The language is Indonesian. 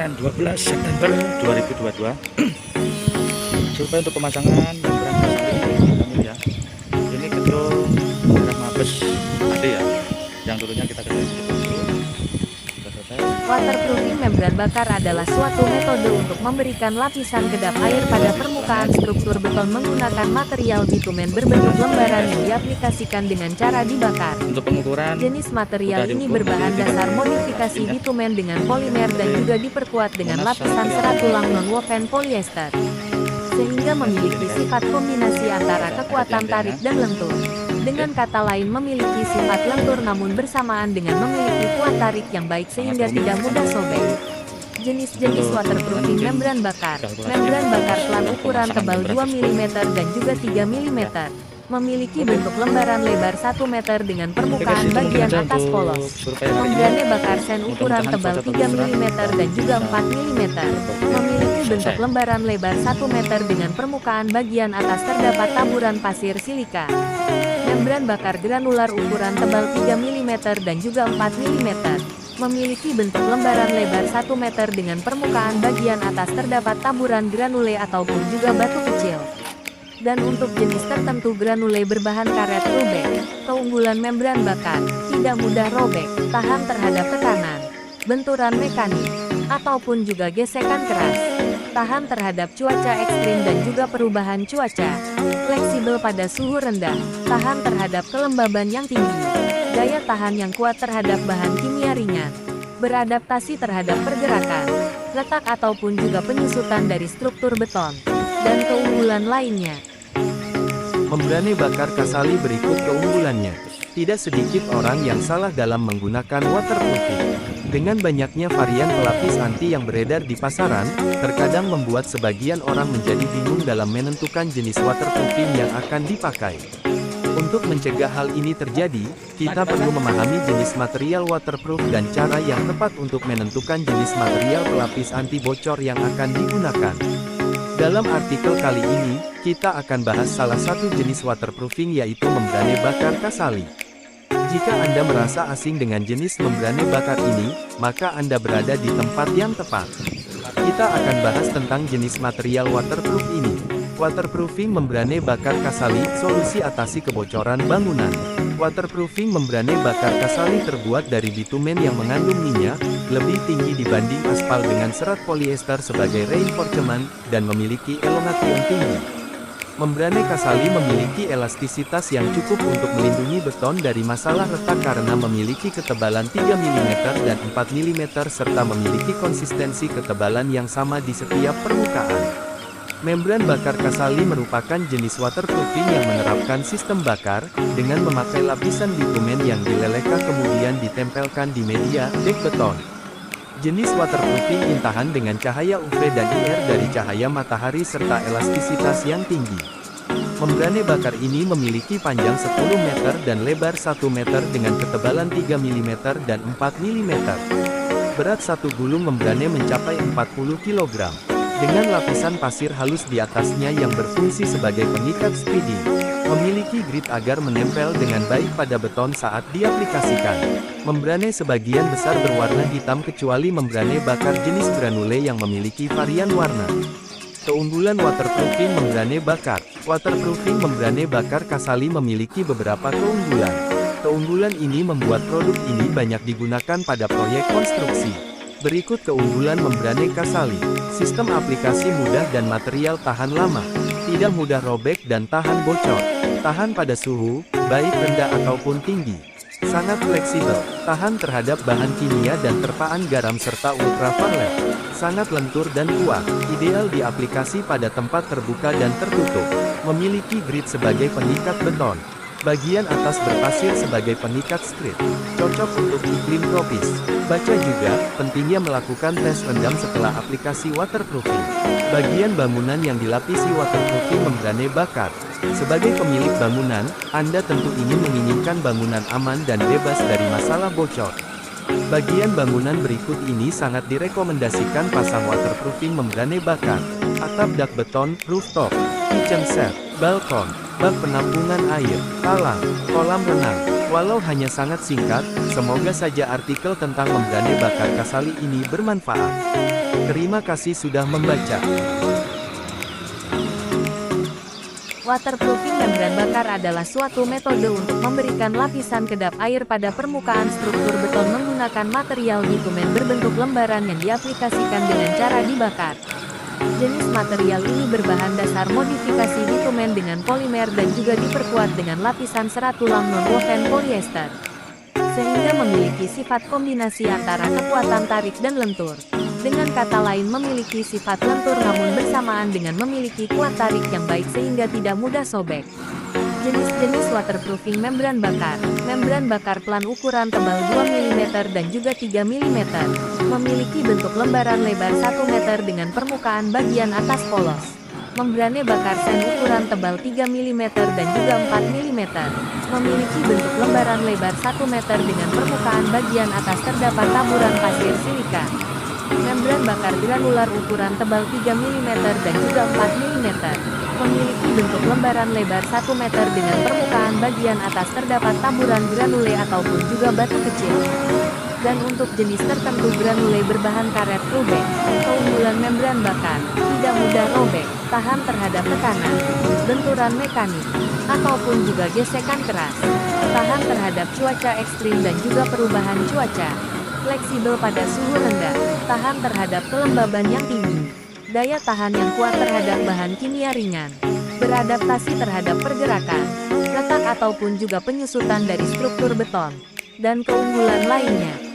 Senin 12 September 2022. Survei untuk pemasangan membran kasali ya. Ini gedung daerah Mabes ada ya, yang dulunya kita kerjain dulu. Sudah selesai. Waterproofing membran bakar adalah suatu metode untuk memberikan lapisan kedap air pada permukaan struktur beton menggunakan material bitumen berbentuk lembaran yang diaplikasikan dengan cara dibakar. Untuk pengukuran Jenis material udah ini diukur berbahan di dasar 30 modifikasi ya. bitumen dengan polimer dan juga diperkuat dengan lapisan serat tulang non-woven polyester, sehingga memiliki sifat kombinasi antara kekuatan tarik dan lentur. Dengan kata lain memiliki sifat lentur namun bersamaan dengan memiliki kuat tarik yang baik sehingga tidak mudah sobek. Jenis-jenis waterproofing membran bakar. Membran bakar pelan ukuran tebal 2 mm dan juga 3 mm. Memiliki bentuk lembaran lebar 1 meter dengan permukaan bagian atas polos. Membrane bakar sen ukuran tebal 3 mm dan juga 4 mm. Memiliki bentuk lembaran lebar 1 meter dengan permukaan bagian atas terdapat taburan pasir silika. Membran bakar granular ukuran tebal 3 mm dan juga 4 mm. Memiliki bentuk lembaran lebar 1 meter dengan permukaan bagian atas terdapat taburan granule ataupun juga batu kecil. Dan untuk jenis tertentu granule berbahan karet robek. Keunggulan membran bakar, tidak mudah robek, tahan terhadap tekanan, benturan mekanik, ataupun juga gesekan keras. Tahan terhadap cuaca ekstrim dan juga perubahan cuaca. Fleksibel pada suhu rendah, tahan terhadap kelembaban yang tinggi. Daya tahan yang kuat terhadap bahan kimia ringan. Beradaptasi terhadap pergerakan, letak ataupun juga penyusutan dari struktur beton. Dan keunggulan lainnya. Membrane bakar kasali berikut keunggulannya. Tidak sedikit orang yang salah dalam menggunakan waterproofing. Dengan banyaknya varian pelapis anti yang beredar di pasaran, terkadang membuat sebagian orang menjadi bingung dalam menentukan jenis waterproofing yang akan dipakai. Untuk mencegah hal ini terjadi, kita perlu memahami jenis material waterproof dan cara yang tepat untuk menentukan jenis material pelapis anti bocor yang akan digunakan. Dalam artikel kali ini, kita akan bahas salah satu jenis waterproofing yaitu membrane bakar kasali. Jika Anda merasa asing dengan jenis membrane bakar ini, maka Anda berada di tempat yang tepat. Kita akan bahas tentang jenis material waterproof ini. Waterproofing membrane bakar kasali, solusi atasi kebocoran bangunan. Waterproofing membrane bakar kasali terbuat dari bitumen yang mengandung minyak, lebih tinggi dibanding aspal dengan serat polyester sebagai reinforcement, dan memiliki elongation tinggi. Membrane kasali memiliki elastisitas yang cukup untuk melindungi beton dari masalah retak karena memiliki ketebalan 3 mm dan 4 mm serta memiliki konsistensi ketebalan yang sama di setiap permukaan. Membran bakar kasali merupakan jenis waterproofing yang menerapkan sistem bakar, dengan memakai lapisan bitumen yang dilelehkan kemudian ditempelkan di media, dek beton. Jenis waterproofing ini tahan dengan cahaya UV dan IR dari cahaya matahari serta elastisitas yang tinggi. Membrane bakar ini memiliki panjang 10 meter dan lebar 1 meter dengan ketebalan 3 mm dan 4 mm. Berat satu gulung membrane mencapai 40 kg. Dengan lapisan pasir halus di atasnya yang berfungsi sebagai pengikat spiding. Memiliki grit agar menempel dengan baik pada beton saat diaplikasikan. Membrane sebagian besar berwarna hitam kecuali membrane bakar jenis granule yang memiliki varian warna. Keunggulan waterproofing membrane bakar. Waterproofing membrane bakar kasali memiliki beberapa keunggulan. Keunggulan ini membuat produk ini banyak digunakan pada proyek konstruksi. Berikut keunggulan membrane kasali. Sistem aplikasi mudah dan material tahan lama. Tidak mudah robek dan tahan bocor. Tahan pada suhu, baik rendah ataupun tinggi. Sangat fleksibel. Tahan terhadap bahan kimia dan terpaan garam serta ultraviolet. Sangat lentur dan kuat. Ideal diaplikasi pada tempat terbuka dan tertutup. Memiliki grit sebagai pengikat beton. Bagian atas berpasir sebagai pengikat strip. Cocok untuk iklim tropis. Baca juga, pentingnya melakukan tes rendam setelah aplikasi waterproofing. Bagian bangunan yang dilapisi waterproofing membrane bakar. Sebagai pemilik bangunan, Anda tentu ingin menginginkan bangunan aman dan bebas dari masalah bocor. Bagian bangunan berikut ini sangat direkomendasikan pasang waterproofing membrane bakar. Atap dak beton, rooftop, kitchen set, balkon, Bak penampungan air, talang, kolam renang. Walau hanya sangat singkat, semoga saja artikel tentang membrane bakar Casali ini bermanfaat. Terima kasih sudah membaca. Waterproofing membran bakar adalah suatu metode untuk memberikan lapisan kedap air pada permukaan struktur beton menggunakan material bitumen berbentuk lembaran yang diaplikasikan dengan cara dibakar. Jenis material ini berbahan dasar modifikasi bitumen dengan polimer dan juga diperkuat dengan lapisan serat tulang non-woven polyester, sehingga memiliki sifat kombinasi antara kekuatan tarik dan lentur. Dengan kata lain memiliki sifat lentur namun bersamaan dengan memiliki kuat tarik yang baik sehingga tidak mudah sobek. Jenis-jenis waterproofing membran bakar. Membran bakar pelan ukuran tebal 2 mm dan juga 3 mm. Memiliki bentuk lembaran lebar 1 meter dengan permukaan bagian atas polos. Membrane bakar sen ukuran tebal 3 mm dan juga 4 mm. Memiliki bentuk lembaran lebar 1 meter dengan permukaan bagian atas terdapat taburan pasir silika. Membran bakar granular ukuran tebal 3 mm dan juga 4 mm. Memiliki bentuk lembaran lebar 1 meter dengan permukaan bagian atas terdapat taburan granule ataupun juga batu kecil. Dan untuk jenis tertentu granule berbahan karet robek. Keunggulan membran bakar, tidak mudah robek, tahan terhadap tekanan, benturan mekanik, ataupun juga gesekan keras. Tahan terhadap cuaca ekstrim dan juga perubahan cuaca. Fleksibel pada suhu rendah, tahan terhadap kelembaban yang tinggi, daya tahan yang kuat terhadap bahan kimia ringan, beradaptasi terhadap pergerakan, letak ataupun juga penyusutan dari struktur beton, dan keunggulan lainnya.